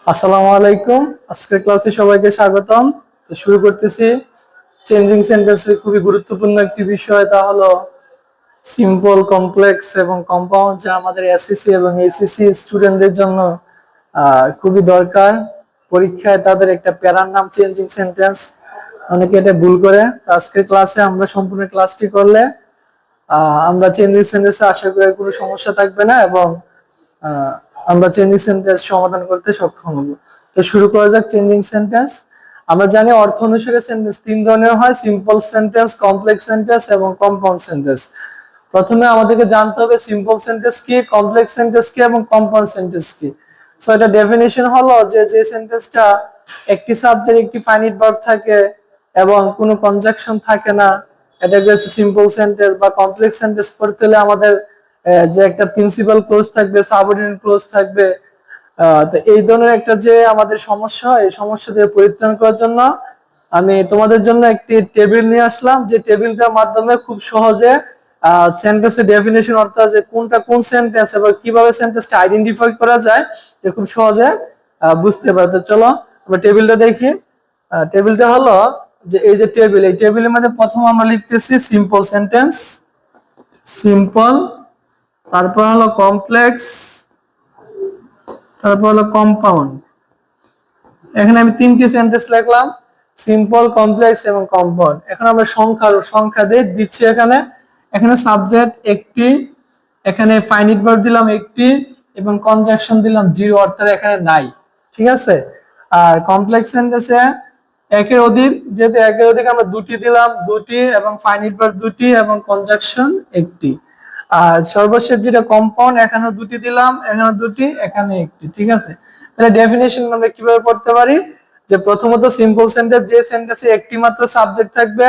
আসসালামু আলাইকুম। আজকের ক্লাসে সবাইকে স্বাগতম। তো শুরু করতেছি। চেঞ্জিং সেন্টেন্সের খুবই গুরুত্বপূর্ণ একটি বিষয়, তা হলো সিম্পল, কমপ্লেক্স এবং কম্পাউন্ড, যা আমাদের এসএসসি এবং এইচএসসি স্টুডেন্টদের জন্য খুবই দরকার। পরীক্ষায় তাদের একটা প্যারার নাম চেঞ্জিং সেন্টেন্স, অনেকে এটা ভুল করে। তো আজকের ক্লাসে আমরা সম্পূর্ণ ক্লাসটি করলে আমরা চেঞ্জিং সেন্টেন্সে আশা করি কোনো সমস্যা থাকবে না এবং আহ, আমরা চেঞ্জিং সেন্টেন্স সমাধান করতে সক্ষম হব। তো শুরু করা যাক চেঞ্জিং সেন্টেন্স। আমরা জানি অর্থ অনুসারে সেন্টেন্স তিন ধরনের হয়: সিম্পল সেন্টেন্স, কমপ্লেক্স সেন্টেন্স এবং কম্পাউন্ড সেন্টেন্স। প্রথমে আমাদেরকে জানতে হবে সিম্পল সেন্টেন্স কি, কমপ্লেক্স সেন্টেন্স কি এবং কম্পাউন্ড সেন্টেন্স কি। সো এটা ডেফিনিশন হলো যে সেন্টেন্সটা একটি সাবজেক্ট, একটি ফাইনাইট ভার্ব থাকে এবং কোনো কনজাংশন থাকে না, এটাকে সিম্পল সেন্টেন্স। বা কমপ্লেক্স সেন্টেন্স পড়তে হলে আমাদের যে একটা প্রিন্সিপাল ক্লোজ থাকবে, সাবঅর্ডিনেট ক্লোজ থাকবে। তো এই ধরনের একটা যে আমাদের সমস্যা হয়, এই সমস্যা থেকে পরিত্রাণ করার জন্য আমি তোমাদের জন্য একটি টেবিল নিয়ে আসলাম, যে টেবিলটার মাধ্যমে খুব সহজে সেন্টেন্সের ডেফিনেশন, অর্থাৎ যে কোনটা কোন সেন্টেন্স এবং কিভাবে সেন্টেন্সটা আইডেন্টিফাই করা যায়, যে খুব সহজে বুঝতে পারে। তো চলো আমরা টেবিলটা দেখি। টেবিলটা হলো যে এই যে টেবিল, এই টেবিলের মধ্যে প্রথম আমরা লিখতেছি সিম্পল সেন্টেন্স, সিম্পল, তারপর হলো কমপ্লেক্স, তারপর হলো কম্পাউন্ড। এখানে আমি তিনটি সেন্টেন্স লিখলাম, সিম্পল, কমপ্লেক্স এবং কম্পাউন্ড। এখন আমরা সংখ্যা দিয়ে দিচ্ছি। এখানে এখানে সাবজেক্ট একটি, এখানে ফাইনাইট ভার্ব দিলাম একটি এবং কনজাংশন দিলাম জিরো, অর্থাৎ এখানে নাই। ঠিক আছে। আর কমপ্লেক্স সেন্টেন্সে একের অধিক, যেহেতু একের অধিক আমরা দুটি দিলাম, দুটি, এবং ফাইনাইট ভার্ব দুটি এবং কনজাংশন একটি। আর সর্বশেষ যেটা কম্পাউন্ড, এখানে দুটি দিলাম, এখানে দুটি, এখানে একটি। ঠিক আছে। তাহলে ডেফিনেশন আমরা কিভাবে পড়তে পারি? যে প্রথমত সিম্পল সেন্টেন্স, যে সেন্টেন্সে একটি মাত্র সাবজেক্ট থাকবে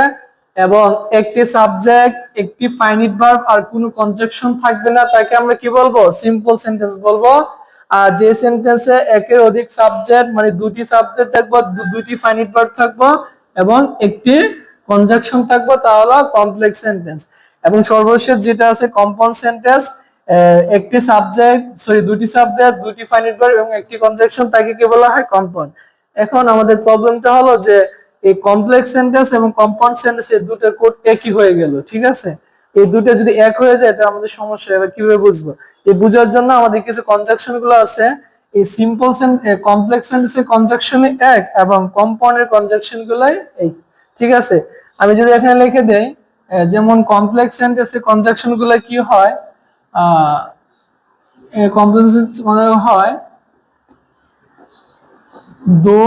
এবং একটি সাবজেক্ট, একটি ফাইনাইট ভার্ব আর কোনো কনজাংশন থাকবে না, তাকে আমরা কি বলবো? সিম্পল সেন্টেন্স বলবো। আর যে সেন্টেন্সে একের অধিক সাবজেক্ট, মানে দুটি সাবজেক্ট থাকবে, দুটি ফাইনাইট ভার্ব থাকবে এবং একটি কনজাংশন থাকবে, তা হলো কমপ্লেক্স সেন্টেন্স। এবং সর্বশেষ যেটা আছে কম্পাউন্ড সেন্টেন্স, একটি সাবজেক্ট, সরি দুটি সাবজেক্ট, দুটি ফাইনাইট ভার্ব এবং একটি কনজাংশন, তাকে কি বলা হয়? কম্পাউন্ড। এখন আমাদের প্রবলেমটা হলো যে এই কমপ্লেক্স সেন্টেন্স এবং কম্পাউন্ড সেন্টেন্স এই দুটোর কোড একই হয়ে গেল। ঠিক আছে। এই দুটো যদি এক হয়ে যায় তাহলে আমাদের সমস্যা। এবার কিভাবে বুঝবো? এই বুঝার জন্য আমাদের কিছু কনজাংশন গুলো আছে। এই সিম্পল কমপ্লেক্স সেন্টেন্সের কনজাংশন এক এবং কম্পাউন্ডের কনজাংশন গুলাই এক। ঠিক আছে। আমি যদি এখানে লিখে দেই, যেমন কমপ্লেক্স সেন্টেন্সের কনজাংশন গুলো কি হয়, কমপ্লেক্স হয় দো,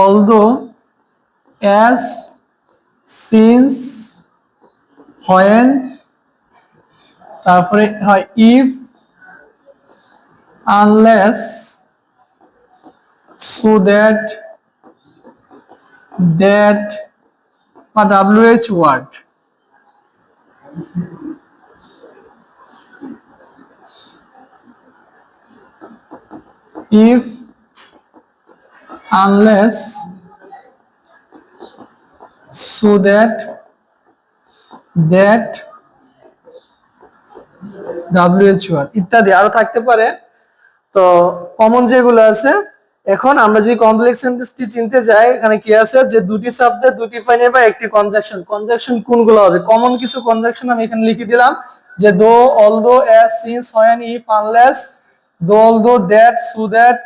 although, as, since, when, তারপরে হয় if, unless, so that, বা WH word। if, unless, so that, WH word ইত্যাদি আরো থাকতে পারে। তো কমন যেগুলো আছে, এখন আমরা যদি কমপ্লেক্স সেন্টেন্সটি চিনতে যাই, এখানে কি আছে? যে দুটি সাবজেক্ট, দুটি ফাইনাইট বা একটি কনজাংশন। কনজাংশন কোনগুলো হবে? কমন কিছু কনজাংশন আমি এখানে লিখে দিলাম, যে though, although, as, since, when, if, unless, দো, অলদো, দ্যাট, সো দ্যাট,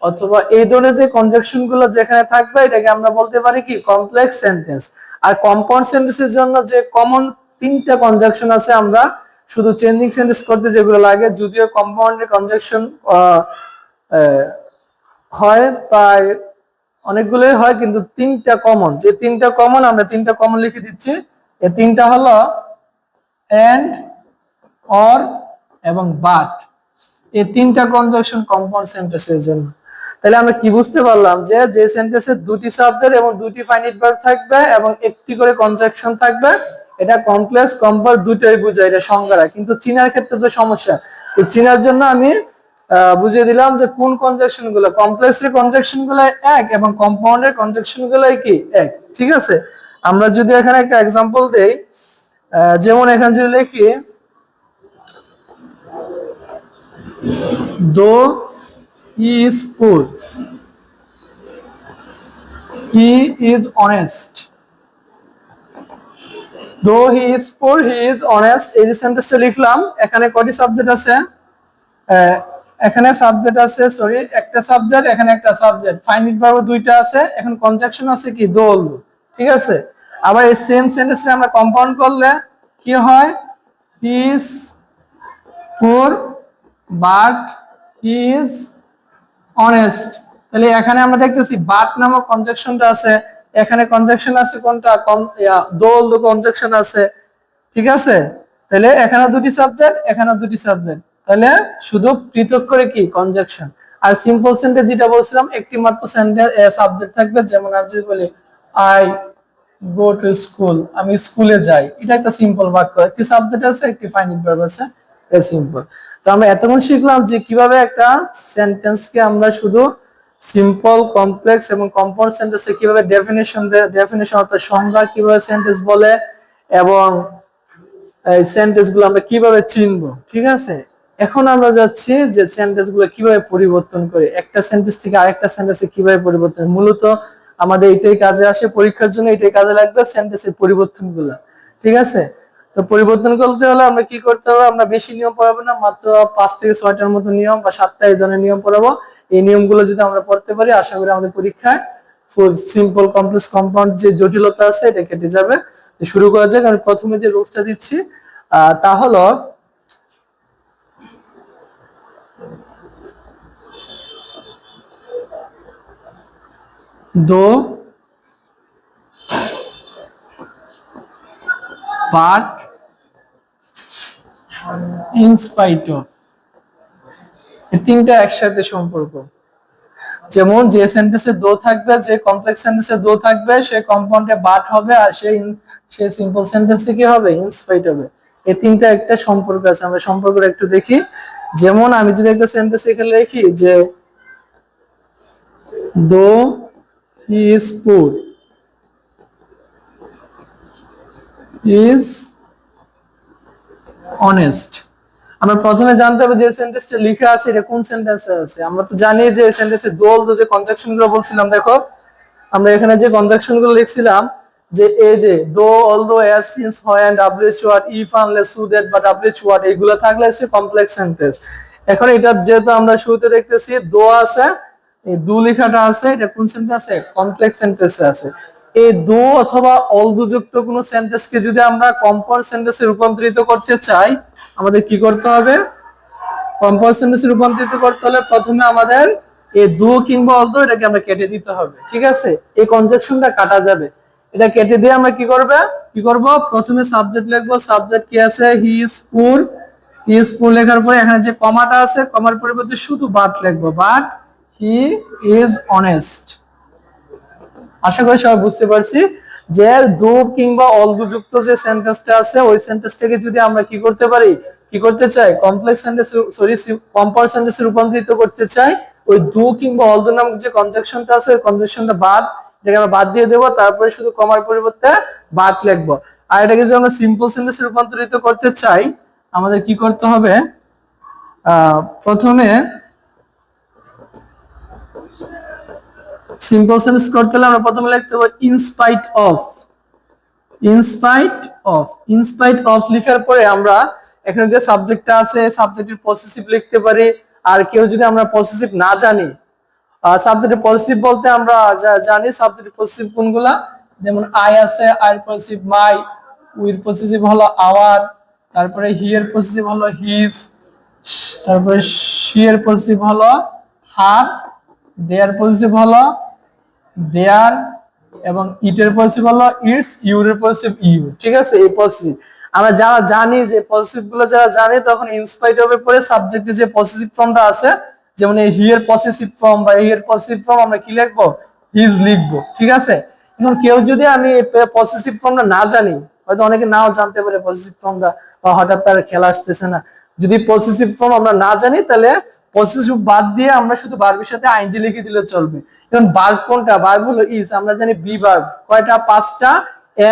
অথবা এই ধরনের যে কনজাংশন গুলো যেখানে থাকবে, এটাকে আমরা বলতে পারি কি? Complex sentence. আর কম্পাউন্ড সেন্টেন্সের জন্য যে কমন তিনটা কনজাংশন আছে, আমরা শুধু চেঞ্জিং সেন্টেন্স করতে যেগুলো লাগে, যদিও কম্পাউন্ডের কনজাংশন হয় প্রায় অনেকগুলোই হয়, কিন্তু তিনটা কমন, যে তিনটা কমন আমরা তিনটা কমন লিখে দিচ্ছি। এই তিনটা হলো এন্ড, অর এবং বাট। এই তিনটা কনজাংশন কম্পাউন্ড সেন্টেন্সের জন্য। তাহলে আমরা কি বুঝতে পারলাম? যে সেন্টেন্সে দুটি সাবজেক্ট এবং দুটি ফাইনাইট ভার্ব থাকবে এবং একটি করে কনজাংশন থাকবে, এটা কমপ্লেক্স, কম্পাউন্ড দুটোই বোঝায়, এটা সংজ্ঞা। কিন্তু চিনার ক্ষেত্রে তো সমস্যা। তো চিনার জন্য আমি বুঝিয়ে দিলাম যে কোন কনজাংশন গুলো, কমপ্লেক্সের কনজাংশন গুলো এক এবং কম্পাউন্ডের কনজাংশন গুলো কি? এক। ঠিক আছে। আমরা যদি এখানে একটা এক্সাম্পল দেই, যেমন এখানে যদি লিখি দো হি ইজ পুর, হি ইজ অনেস্ট। দো হি ইজ পুর হি ইজ অনেস্ট, এই যে সেন্টেন্সটা লিখলাম, এখানে কয়টি সাবজেক্ট আছে? এখানে সাবজেক্ট আছে, সরি একটা সাবজেক্ট, এখানে একটা সাবজেক্ট, ফাইনাইট ভার্ব দুইটা আছে, এখন কনজাংশন আছে কি দোল, ঠিক আছে। আবার এই সেম সেন্টেন্সটা আমরা কম্পাউন্ড করলে কি হয়? হি ইজ পুর বাট হি ইজ অনেস্ট। তাহলে এখানে আমরা দেখতেছি বাট নামক কনজাংশনটা আছে, এখানে কনজাংশন আছে কোনটা? দোল কনজাংশন আছে, ঠিক আছে। তাহলে এখানে দুটি সাবজেক্ট, এখানে দুটি সাবজেক্ট, তাহলে শুধু পৃথক করে কি কনজাংশন। আর সিম্পল সেন্টেন্স যেটা বলছিলাম, একটি মাত্র সেন্টেন্স সাবজেক্ট থাকবে, যেমন আমি যদি বলি আই গো টু স্কুল, আমি স্কুলে যাই, এটা একটা সিম্পল বাক্য, একটি সাবজেক্ট আছে, একটি ফাইনাইট ভার্ব আছে, এটা সিম্পল। তো আমরা এতক্ষণ শিখলাম যে কিভাবে একটা সেন্টেন্সকে আমরা শুধু সিম্পল, কমপ্লেক্স এবং কম্পাউন্ড সেন্টেন্সে কিভাবে ডেফিনেশন অর্থাৎ সংজ্ঞা কিভাবে সেন্টেন্স বলে, এবং এই সেন্টেন্স গুলো আমরা কিভাবে চিনবো, ঠিক আছে। এখন আমরা যাচ্ছি যে সেন্টেন্স গুলো কিভাবে পরিবর্তন করে, একটা সেন্টেন্স থেকে আরেকটা সেন্টেন্সে কিভাবে পরিবর্তন, মূলত আমাদের এটাই কাজে আসে, পরীক্ষার জন্য এটাই কাজে লাগবে, সেন্টেন্সের পরিবর্তন গুলা, ঠিক আছে। তো পরিবর্তন করতে হলে আমরা কি করতে হবে? আমরা বেশি নিয়ম পড়াবো না, মাত্র 5 থেকে 6টার মতো নিয়ম বা 7টা এই ধরনের নিয়ম পড়াবো। এই নিয়মগুলো যদি আমরা পড়তে পারি, আশা করি আমাদের পরীক্ষায় সিম্পল, কমপ্লেক্স, কম্পাউন্ড যে জটিলতা আছে এটা কেটে যাবে। তো শুরু করা যাক। আমি প্রথমে যে রুলসটা দিচ্ছি তা হলো দো বাট ইন স্পাইট অফ, এই তিনটা একসাথে সম্পর্ক। যেমন যে সেন্টেন্সে দো থাকবে, যে কমপ্লেক্স সেন্টেন্সে দো থাকবে, সে কম্পাউন্ডে বাট হবে, আর সে সিম্পল সেন্টেন্সে কি হবে? ইন স্পাইট হবে। এই তিনটা একটা সম্পর্ক আছে, আমরা সম্পর্কটা একটু দেখি। যেমন আমি যদি একটা সেন্টেন্স এখানে লিখি যে দো হি ইজ পুর ইজ অনেস্ট, আমরা প্রথমে জানতে হবে যে সেন্টেন্সটা লেখা আছে এটা কোন সেন্টেন্সে আছে। আমরা তো জানি যে সেন্টেন্সে দোল যে কনজাংশন গুলো বলছিলাম, দেখো আমরা এখানে যে কনজাংশন গুলো লিখছিলাম, যে এই যে though, although, as, since, when, WH word, if, unless, so that বা ডাব্লিউএইচ ওয়ার্ড, এগুলো থাকলে আছে কমপ্লেক্স সেন্টেন্স। এখন এটা যেহেতু আমরা শুরুতে দেখতেছি দো আছে, এই দু লেখাটা আছে, এটা কোন সেন্টেন্স আছে? কমপ্লেক্স সেন্টেন্সে আছে। এই দো অথবা অলদো যুক্ত কোন সেন্টেন্সকে যদি আমরা কম্পাউন্ড সেন্টেন্সে রূপান্তরিত করতে চাই, আমাদের কি করতে হবে? কম্পাউন্ড সেন্টেন্সে রূপান্তরিত করতে হলে প্রথমে আমাদের এই দো কিংবা অলদো এটাকে আমরা কেটে দিতে হবে, ঠিক আছে। এই কনজাংশনটা কাটা যাবে, এটা কেটে দিয়ে আমরা কি করব? প্রথমে সাবজেক্ট লিখবো, সাবজেক্ট কি আছে? হি ইজ পুর। হি ইজ পুর লেখার পরে এখানে যে কমাটা আছে, কমার পরিবর্তে শুধু বাট লিখবো, বাট হি ইজ অনেস্ট। আশা করি সবাই বুঝতে পারছি যে দো কিংবা অলদো যুক্ত যে সেন্টেন্সটা আছে, ওই সেন্টেন্সটাকে যদি আমরা কি করতে পারি, কি করতে চাই? কমপ্লেক্স সেন্টেন্স, সরি কম্পাউন্ড সেন্টেন্সে রূপান্তরিত করতে চাই, ওই দো কিংবা অলদো নামক যে কনজাংশনটা আছে, ওই কনজাংশনটা বাদ, এটাকে আমরা বাদ দিয়ে দেবো, তারপরে শুধু কমার পরিবর্তে বাট লিখবো। আর এটাকে যদি আমরা সিম্পল সেন্টেন্সে রূপান্তরিত করতে চাই, আমাদের কি করতে হবে? প্রথমে সিম্পল সেন্টেন্স করতে হলে আমরা প্রথমে লিখতে হবে in spite of. In spite of, in spite of লেখার পরে আমরা এখানে যে সাবজেক্টটা আছে, সাবজেক্টের পসেসিভ লিখতে পারি। আর কেউ যদি আমরা পসেসিভ না জানি, সাবজেক্টের পসেসিভ বলতে আমরা জানি সাবজেক্টের পসেসিভ কোনগুলা, যেমন আই আছে, আই এর পসেসিভ মাই, উইর পসেসিভ হলো আওয়ার, তারপরে হি এর পসেসিভ হলো হিজ, তারপরে শি এর পসেসিভ হলো হার, দেয়ার পসেসিভ হলো দেয়ার, এবং ইটের পসেসিভ হলো ইটস, ইউর এর পসেসিভ ইউ, ঠিক আছে। এই পসেসিভ আমরা যারা জানি, যে পসেসিভ গুলো যারা জানি, তখন ইনস্পাইট অফ এর পরে সাবজেক্টে যে পসেসিভ ফর্মটা আছে, যেমন এই হি এর পসেসিভ ফর্ম বা হি এর পসেসিভ ফর্ম, আমরা কি লিখবো? হিজ লিখবো, ঠিক আছে। এখন কেউ যদি আমি পসেসিভ ফর্মটা না জানি, হয়তো অনেকে নাও জানতে পারে পসেসিভ ফর্মটা, বা হঠাৎ তার খেলা আসতেছে না, যদি পসেসিভ ফর্ম আমরা না জানি, তাহলে পসেসিভ বাদ দিয়ে আমরা শুধু ভার্বের সাথে আইএনজি লিখে দিলে চলবে। এখন ভার্ব কোনটা? ভার্ব হলো ইজ, আমরা জানি বি ভার্ব কয়টা? 5টা,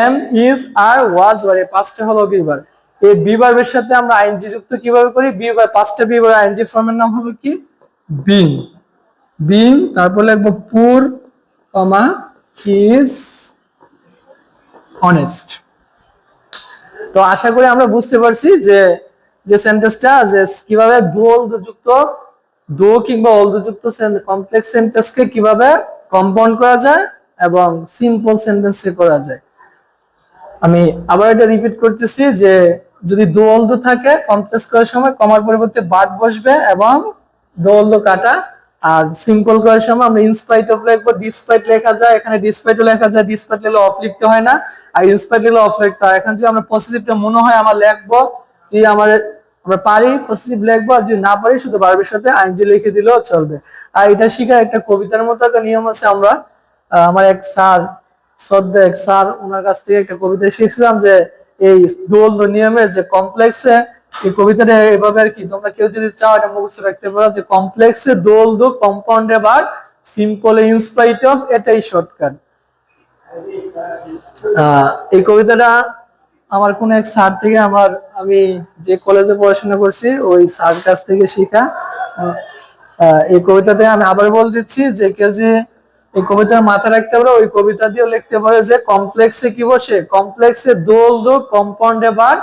am, is, are, was, were, এই 5টা হলো বি ভার্ব। এই বি ভার্বের সাথে আমরা আইএনজি যুক্ত কিভাবে করি? বি ভার্ব, পাঁচটা বি ভার্ব আইএনজি ফর্মের নাম হলো কি? বিং। বিং, তারপর লিখবো পুর, কমা ইজ অনেস্ট। তো আশা করি আমরা বুঝতে পারছি যে যে সেন্টেন্সটা যে কিভাবে দো অলদো যুক্ত, দো কিংবা অলদো যুক্ত কমপ্লেক্স সেন্টেন্সকে কিভাবে কম্পাউন্ড করা যায় এবং সিম্পল সেন্টেন্সে করা যায়। আমি আবার এটা রিপিট করতেছি যে যদি দো অলদো থাকে কমপ্লেক্স করার সময় কমার পরিবর্তে বাট বসবে এবং দো অলদো কাটা। আর সিম্পল করার সময় আমরা ইনস্পাইট অফ লিখবো, ডিসপাইট লেখা যায়, এখানে ডিসপাইটও লেখা যায়, ডিসপাইট লিখলে অফ লিখতে হয় না, আর ইনস্পাইট লিখলে অফ লিখতে হয়। এখন যদি আমরা পজিটিভটা মনে হয় আমার লিখবো, যদি আমরা পারি পজিটিভ লিখবো, আর যদি না পারি শুধু ভার্বের সাথে আইএনজি লিখে দিলেও চলবে। আর এটা শিখার একটা কবিতার মতো একটা নিয়ম আছে। আমরা আমার এক স্যার, শ্রদ্ধা এক স্যার, ওনার কাছ থেকে একটা কবিতা শিখছিলাম যে এই দোল নিয়মের যে কমপ্লেক্সে, এই কবিতাটা এভাবে আর কি, তোমরা কেউ যদি চাও এটা মুখস্থ রাখতে পারো যে কমপ্লেক্সে দোল দো কম্পাউন্ডে বার সিম্পল ইনস্পাইট অফ, এটাই শর্টকাট। এই কবিতাটা আমার কোন এক স্যার থেকে, আমি যে কলেজে পড়াশোনা করছি ওই স্যার কাছ থেকে শেখা। এই কবিতাতে আমি আবার বলে দিচ্ছি যে কেউ যে এই কবিতার মাথায় রাখতে পারে, ওই কবিতা দিয়ে লিখতে পারে যে কমপ্লেক্সে কি বসে? কমপ্লেক্সে দোল দো কম্পাউন্ডে বার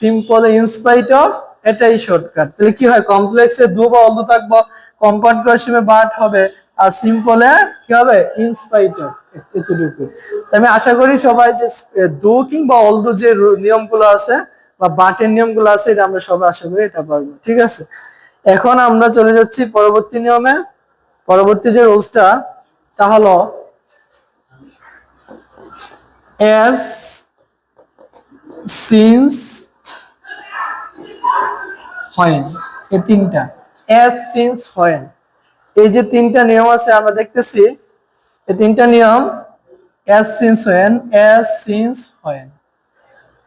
সিম্পল ইনস্পাইট অফ, এটাই শর্টকাট। তাহলে কি হয়? কমপ্লেক্সে দো বা অলদো থাকবো, কম্পাউন্ড করার সময় বাট হবে, আর সিম্পলে কি হবে? ইনস্পাইট অফ, এতটুকু। আমি আশা করি সবাই যে দো কিংবা অলদো যে নিয়মগুলো আছে বা বাটের নিয়মগুলো আছে এটা আমরা সবাই আশা করি এটা পারবো। ঠিক আছে, এখন আমরা চলে যাচ্ছি পরবর্তী নিয়মে। পরবর্তী যে রুলসটা তা হলো as, since, when। এই তিনটা as, since, when, এই যে তিনটা নিয়ম আছে আমরা দেখতেছি, এই তিনটা নিয়ম as, since, when, as, since, when।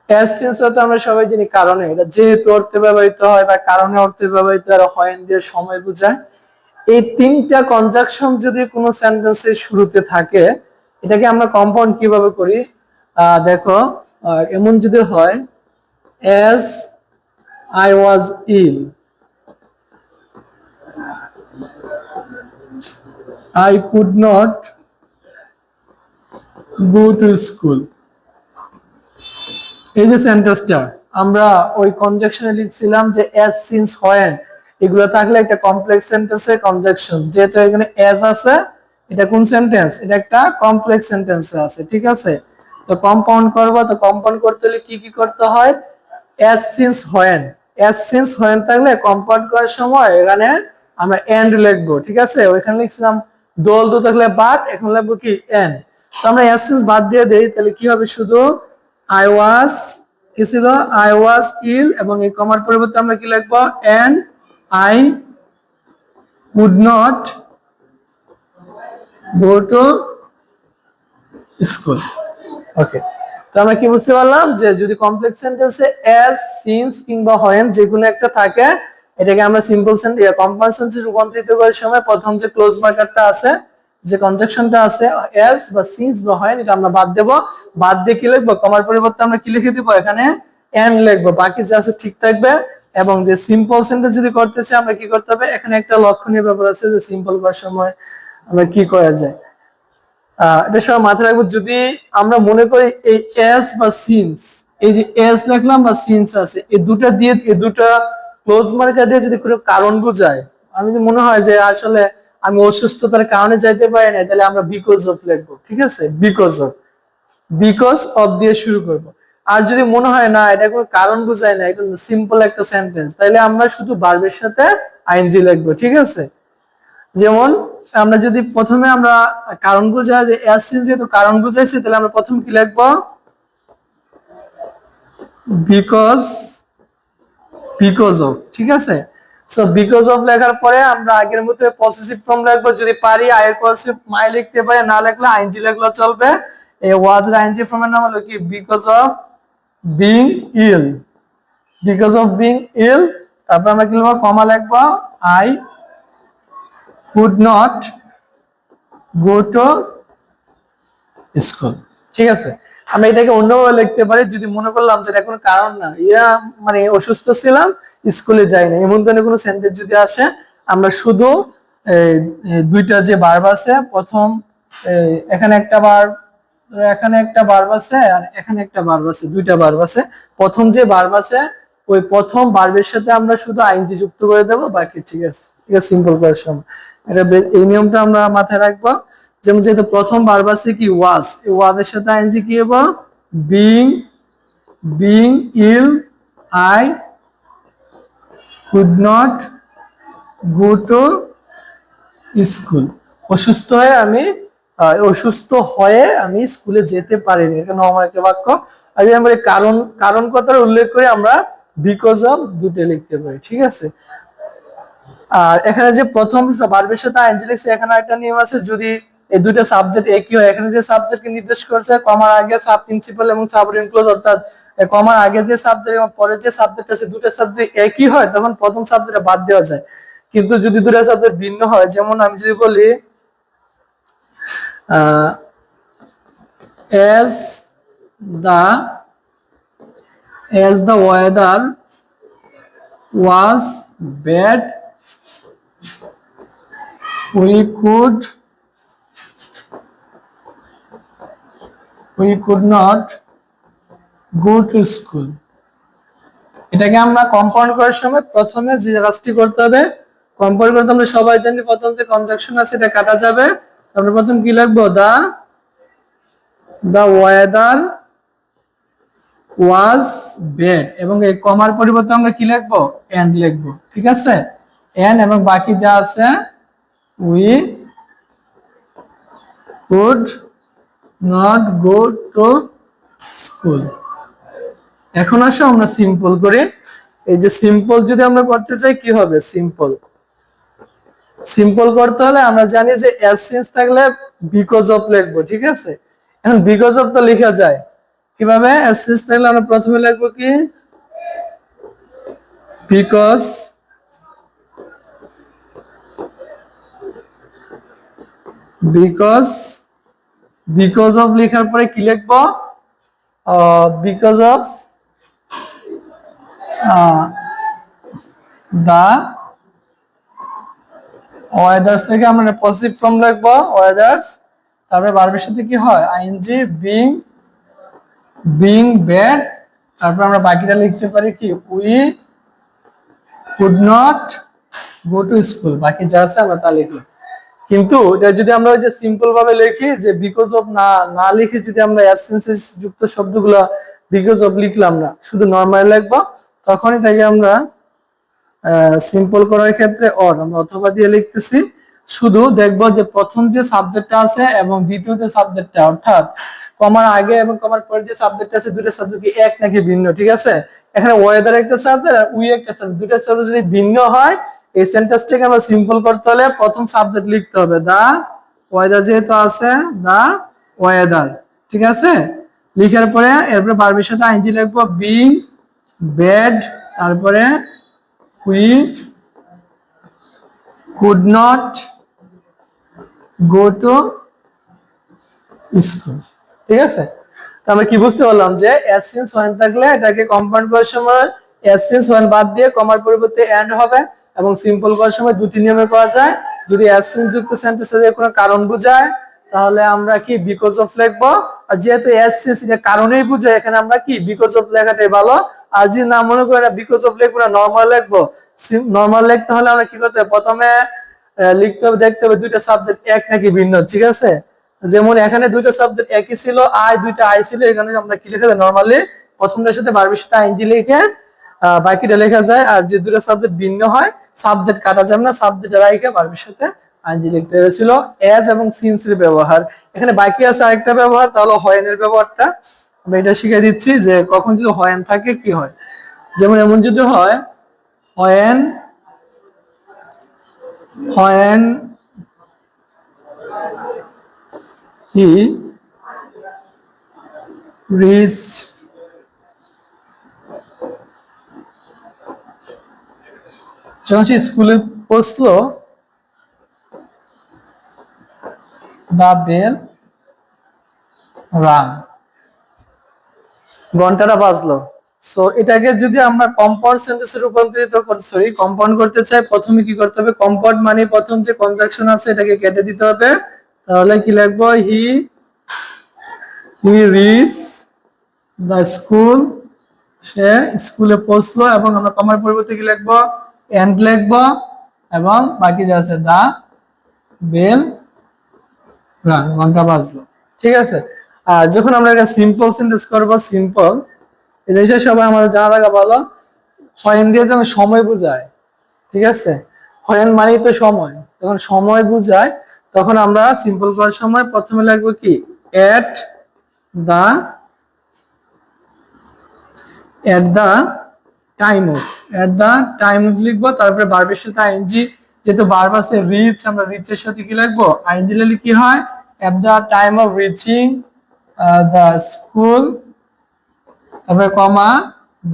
as, since তো আমরা সবাই জানি কারণে, এটা যেহেতু অর্থে ব্যবহৃত হয় বা কারণে অর্থে ব্যবহৃত হয়, আর when দিয়ে সময় বোঝায়। এই তিনটা কনজাংশন যদি কোনো সেন্টেন্সের শুরুতে থাকে, এটাকে আমরা কম্পাউন্ড কিভাবে করি? দেখো, এমন যদি হয় as I was ill, I could not go to school। এই যে সেন্টেন্সটা আমরা ওই কনজাংশনে লিখছিলাম যে as, since, when, এগুলো থাকলে একটা কমপ্লেক্স সেন্টেন্সের কনজাংশন। যেহেতু এখানে as আছে, এটা কোন সেন্টেন্স? এটা একটা কমপ্লেক্স সেন্টেন্সে আছে। ঠিক আছে, তো কম্পাউন্ড করব, তো কম্পাউন্ড করতে হলে কি কি করতে হয়? as, since, when, as, since, when থাকলে কম্পাউন্ড করার সময় এখানে আমরা এন্ড লিখবো। ঠিক আছে, ওইখানে লিখছিলাম দোল দো থাকলে বাট, এখন লিখবো কি? এন্ড। তো আমরা as, since বাদ দিয়ে দেই, তাহলে কি হবে? শুধু I was, কি ছিল? I was ill, এবং এই কমার পরিবর্তে আমরা কি লিখবো? and I would not go to school। ওকে, তো আমরা কি বুঝতে পারলাম যে যদি কমপ্লেক্স সেন্টেন্সে as, since কিংবা when যে কোনো একটা থাকে, এটাকে আমরা সিম্পল সেন্টেন্স কম্পাউন্ড সেন্টেন্সে রূপান্তরিত করার সময় প্রথম যে ক্লোজ মার্কারটা আছে, যে কনজাংশনটা আছে as বা since বা when, এটা আমরা বাদ দেব। বাদ দিয়ে কি লিখবো? কমার পরিবর্তে আমরা কি লিখে দিব? এখানে and লিখবো, বাকি যা আছে ঠিক থাকবে। এবং যে সিম্পল সেন্টেন্স যদি করতে চাই আমরা কি করতে হবে? এখানে একটা লক্ষণীয় ব্যাপার আছে যে সিম্পল করার সময় আমরা কি করা যায়, এটা সব মাথায় রাখবো। যদি আমরা মনে করি এই as বা since, এই যে as লিখলাম বা since আছে, এই দুটা দিয়ে, এই দুটা ক্লোজ মার্কার দিয়ে যদি কোনো কারণ বোঝায়, আমি যদি মনে হয় যে আসলে আমি অসুস্থতার কারণে যাইতে পারি না, তাহলে আমরা বিকজ অফ লিখবো। ঠিক আছে, বিকজ অফ দিয়ে শুরু করব। আর যদি মনে হয় না এটা কোনো কারণ বোঝায় না, এটা সিম্পল একটা সেন্টেন্স, তাহলে আমরা শুধু ভার্বের সাথে আইএনজি লিখবো। ঠিক আছে, যেমন আমরা যদি প্রথমে আমরা কারণ বোঝাই যে as, since যেহেতু কারণ বুঝাইছি, তাহলে আমরা প্রথম কি লিখবো? Because of. ঠিক আছে, সো বিকজ অফ লেখার পরে আমরা আগের মতো পসেসিভ ফর্ম লিখবো। যদি পারি আই এর পসেসিভ মাই লিখতে পারি, না লিখলে আইএনজি লিখলে চলবে। এই ওয়াজ এর আইএনজি ফর্মের নাম হলো কি? Because of being ill. Because of being ill, তারপর আমরা কি লিখবো? কমা লিখবো, I could not go to school। ঠিক আছে, আমরা এটাকে অন্যভাবে লিখতে পারি, যদি মনে করলাম যে এটা কোনো কারণ না, ইয়া মানে অসুস্থ ছিলাম স্কুলে যাই না, এমন ধরনের কোনো সেন্টেন্স যদি আসে, আমরা শুধু দুইটা যে ভার্ব আছে, প্রথম এখানে একটা ভার্ব, এখানে একটা ভার্ব আছে আর এখানে একটা ভার্ব আছে, দুইটা ভার্ব আছে। প্রথম যে ভার্ব আছে ওই প্রথম ভার্বের সাথে আমরা শুধু আইএনজি যুক্ত করে দেব, বাকি ঠিক আছে। ঠিক আছে, সিম্পল কোয়েশ্চন। এটা এই নিয়মটা আমরা মাথায় রাখবো। যেমন যেহেতু প্রথম ভার্ব আছে কি ওয়াজ, এই ওয়াজ এর সাথে আইএনজি কি হবে? Being, being ill I could not go to school. অসুস্থ হয়ে আমি স্কুলে যেতে পারিনি, এটা নরমাল একটা বাক্য। আর যদি আমরা কারণ কারণ কথার উল্লেখ করে আমরা বিকজ অফ দুটো লিখতে পারি। ঠিক আছে, আর এখানে যে প্রথম ভার্বের সাথে আইএনজি লিখছে, এখানে একটা নিয়ম আছে, যদি এই দুইটা সাবজেক্ট একই হয়, এখানে যে সাবজেক্টকে নির্দেশ করছে কমার আগে সাব প্রিন্সিপাল এবং সাবঅর্ডিনেট ক্লজ, অর্থাৎ কমার আগে যে সাবজেক্ট এবং পরে যে সাবজেক্ট আছে দুটো সাবজেক্ট একই হয়, তখন প্রথম সাবজেক্টটা বাদ দেওয়া যায়। কিন্তু যদি দুটো সাবজেক্ট ভিন্ন হয়, যেমন আমি যদি বলি as the weather was bad, we could not go to school. এটাকে আমরা কম্পাউন্ড করার সময় প্রথমে যে কাজটি করতে হবে, কম্পাউন্ড করতে আমরা সবাই জানি প্রথম যে কনজাংশন আছে এটা কাটা যাবে। আমরা প্রথম কি লিখবো? the weather was bad, এবং এই কমার পরিবর্তে আমরা কি লিখবো? and লিখবো। ঠিক আছে, and এবং বাকি যা আছে we could not go to school। এখন আসো আমরা সিম্পল করি। এই যে সিম্পল যদি আমরা করতে চাই কি হবে? সিম্পল করতে হলে আমরা জানি যে এস সিন্স থাকলে বিকজ অফ লিখবো। ঠিক আছে, এখন বিকজ অফ তো লেখা যায় কিভাবে? এস সিন্স থাকলে আমরা প্রথমে লিখবো কি? বিকজ বিকজ বিকজ অফ লেখার পরে কি লিখবো? বিকজ অফ দা ওয়েদার্স থেকে আমরা পজিটিভ ফর্ম লিখবো ওয়েদার্স, তারপরে ভার্বের সাথে কি হয়? আইএনজি, বিং ব্যাড, তারপর আমরা বাকিটা লিখতে পারি কি? We could not go to school. বাকি যা আছে আমরা তা লিখলাম। কিন্তু এটা যদি আমরা ওই যে সিম্পল ভাবে লিখি, যে বিকজ অফ না লিখে যদি আমরা অ্যাসেন্স যুক্ত শব্দগুলো বিকজ অফ লিখলাম না, শুধু নরমাল লিখবো, তখন এটাকে আমরা সিম্পল করার ক্ষেত্রে আমরা অথবা দিয়ে লিখতেছি। শুধু দেখবো যে প্রথম যে সাবজেক্টটা আছে এবং দ্বিতীয় যে সাবজেক্টটা, অর্থাৎ কমার আগে এবং কমার পরে যে সাবজেক্ট আছে, দুটো সাবজেক্ট কি এক নাকি ভিন্ন। ঠিক আছে, এখানে ওয়েদার একটা সাবজেক্ট আর উই একটা সাবজেক্ট, দুটো সাবজেক্ট যদি ভিন্ন হয়, এই সেন্টেন্সটাকে আমরা সিম্পল করতে হলে প্রথম সাবজেক্ট লিখতে হবে দা ওয়েদার, যেহেতু আছে দা ওয়েদার। ঠিক আছে, লিখার পরে এরপরে ভার্বের সাথে আইএনজি লিখবো, বিং ব্যাড, তারপরে we could not go to school। ঠিক আছে, তো আমরা কি বুঝতে পারলাম? যে এসেন্স ওয়ান থাকলে এটাকে কম্পাউন্ড করার সময় এসেন্স ওয়ান বাদ দিয়ে কমার পরিবর্তে এন্ড হবে, এবং সিম্পল করার সময় দুটি নিয়মে করা যায়। যদি এসেন্স যুক্ত সেন্টেন্সে কোনো কারণ বোঝায় তাহলে আমরা কি বিকজ অফ লিখবো, আর যেহেতু এসেন্স এটা কারণেই বোঝায়, এখানে আমরা কি বিকজ অফ লেখাটাই ভালো। আর যদি না মনে করি না বিকজ অফ লিখবো না, নরমাল লিখবো। নরমাল লিখতে হলে আমরা কি করতে হবে? প্রথমে লিখতে হবে, দেখতে হবে দুইটা সাবজেক্ট এক নাকি ভিন্ন। ঠিক আছে, যেমন এখানে দুইটা সাবজেক্ট একই ছিল, দুইটা আই ছিল, এখানে আমরা কি লিখে দেয়? নরমালি প্রথমটার সাথে ভার্বের সাথে আইএনজি লিখে বাকিটা লেখা যায়। আর যে দুটো সাবজেক্ট ভিন্ন হয়, সাবজেক্ট কাটা যাবে না, সাবজেক্ট রাইখে ভার্বের সাথে আইএনজি লিখতে হয়েছিল। এজ এবং সিন্স এর ব্যবহার এখানে বাকি আছে, আরেকটা ব্যবহার, তাহলে হোয়েন এর ব্যবহারটা আমি এটা শিখিয়ে দিচ্ছি, যে কখন যদি হোয়েন থাকে কি হয়। যেমন এমন যদি হয়, হোয়েন he reached যখন সে স্কুলে পৌঁছলো, the bell rang। ঘন্টাটা বাজলো। সো এটাকে যদি আমরা কম্পাউন্ড সেন্টেন্সে রূপান্তরিত করতে কম্পাউন্ড করতে চাই, প্রথমে কি করতে হবে, কম্পাউন্ড মানে প্রথম যে কনজাংশন আছে এটাকে কেটে দিতে হবে। তাহলে কি লিখবো, হি রিচ দ্য স্কুল, সে স্কুলে পৌঁছলো, এবং আমরা কমার পরিবর্তে কি লিখবো, এন্ড লিখবো, এবং বাকি যা আছে দা বেল রাং, ঘন্টা বাজলো। ঠিক আছে। আর যখন আমরা একটা সিম্পল সেন্টেন্স করব, সিম্পল এই জিনিসটা সবাই আমাদের জানা থাকা ভালো, হয়েন দিয়ে যখন সময় বোঝায়, ঠিক আছে, হয়েন মানেই তো সময়, যখন সময় বোঝায় তখন আমরা সিম্পল করার সময় প্রথমে লিখবো কি, at the time of, at the time of লিখবো, তারপরে ভার্বের সাথে আইএনজি, যেহেতু ভার্ব আছে রিচ, আমরা রিচের সাথে কি লিখবো, আইএনজি লিখলে কি হয়, at the time of reaching the school, তারপরে কমা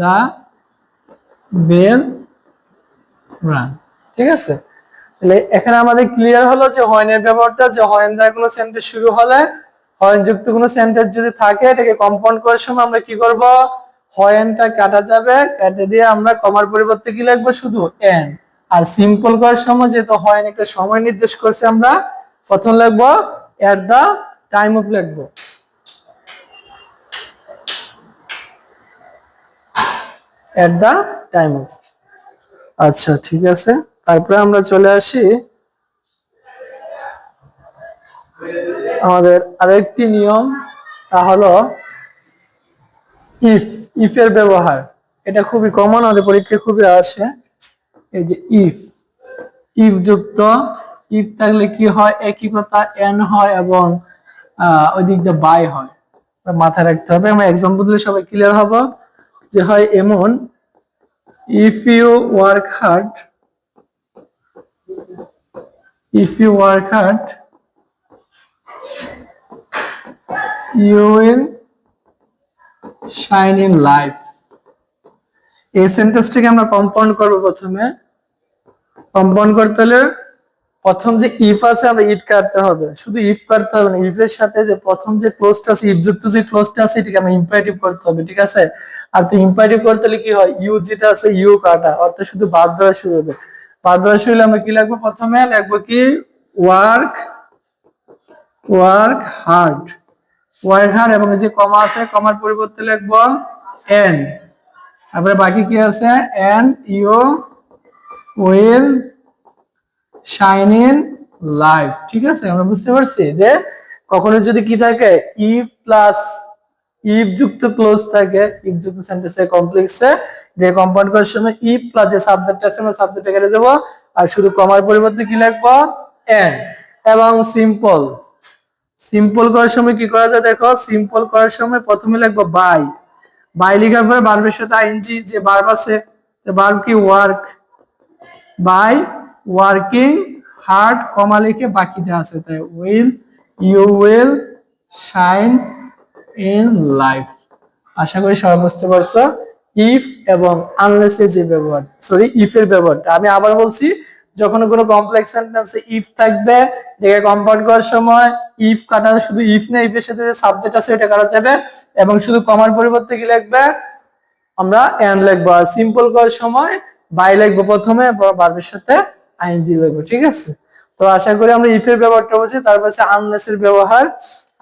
দা বেল রান। ঠিক আছে। তাহলে এখানে আমাদের ক্লিয়ার হলো যে হয়নের ব্যবহারটা, যে হয়েন দ্বারা কোনো সেন্টেন্স শুরু হলে, হয়েন যুক্ত কোনো সেন্টেন্স যদি থাকে এটাকে কম্পাউন্ড করার সময় আমরা কি করব, হয়েনটা কাটা যাবে, কেটে দিয়ে আমরা কমার পরিবর্তে কি লিখবো, শুধু এন। আর সিম্পল করার সময় যেহেতু হয়েন একটা সময় নির্দেশ করছে, আমরা প্রথম লিখবো এট দা টাইম অফ, লিখবো এট দা টাইম অফ। আচ্ছা ঠিক আছে। তারপরে আমরা চলে আসি আমাদের আরেকটি নিয়ম, তা হলো ইফ, ইফের ব্যবহার। এটা খুবই কমন, আমাদের পরীক্ষায় খুবই আসে। এই যে ইফ, ইফ যুক্ত, ইফ থাকলে কি হয়, একই কথা এন হয় এবং ওই দিক দিয়ে বাই হয়, মাথায় রাখতে হবে। আমরা এক্সাম্পল দিলে সবাই ক্লিয়ার হবো। যে হয় এমন, if you work hard, if you work hard you will shine in life। এই সেন্টেন্সটাকে আমরা কম্পাউন্ড করব। প্রথমে কম্পাউন্ড করতে হলে প্রথম যে ইফ আছে আমরা ইট কাটতে হবে, শুধু ইফ কাটতে হবে না, ইফের সাথে যে প্রথম যে ক্লোজটা আছে, ইফ যুক্ত যে ক্লোজটা আছে এটাকে আমরা ইম্পারেটিভ করতে হবে। ঠিক আছে। আর তো ইম্পারেটিভ করতে হলে কি হয়, ইউ যেটা আছে ইউ কাটা, অর্থাৎ শুধু ভার্ব দ্বারা শুরু হবে। ভার্ব দ্বারা শুরু হলে আমরা কি লিখবো, প্রথমে লিখবো কি, work, work hard, work hard, এবং যে কমা আছে কমার পরিবর্তে লিখবো এন, তারপরে বাকি কি আছে, N U will shine in life. ঠিক আছে। আমরা বুঝতে পারছি যে কখনো যদি কি থাকে, ইফ প্লাস ইফ যুক্ত ক্লোজ থাকে, ইফ যুক্ত সেন্টেন্সে কমপ্লেক্সে যে কম্পাউন্ড করার সময় ইফ প্লাস যে সাবজেক্ট আছে আমরা সাবজেক্টটা কেটে দেবো, আর শুধু কমার পরিবর্তে কি লিখবো, এন। এবং সিম্পল, সিম্পল করার সময় কি করা যায় দেখো, সিম্পল করার সময় প্রথমে লিখবো বাই, বাই লেখার পরে ভার্বের সাথে আইএনজি যে ভার্ব আছে, ভার্ব কি, work, by working hard, comma লিখে বাকি যা আছে তাই, will, you will shine in life. আশা করি সবাই বুঝতে পারছো ইফ এবং আনলেস এর যে ব্যবহার, সরি ইফ এর ব্যবহারটা। আমি আবার বলছি, যখন কোনো কমপ্লেক্স সেন্টেন্সে ইফ থাকবে এটাকে কম্পাউন্ড করার সময় ইফ কাটা, শুধু ইফ না, ইফ এর সাথে যে সাবজেক্ট আছে এটা কাটা যাবে, এবং শুধু কমার পরিবর্তে কি লিখবে, আমরা এন্ড লিখবো। আর সিম্পল করার সময় বাই লিখবো প্রথমে, ভার্বের সাথে আইএনজি লিখবো। ঠিক আছে। তো আশা করি আমরা ইফ এর ব্যবহারটা বুঝি। তারপর আছে আনলেস এর ব্যবহার।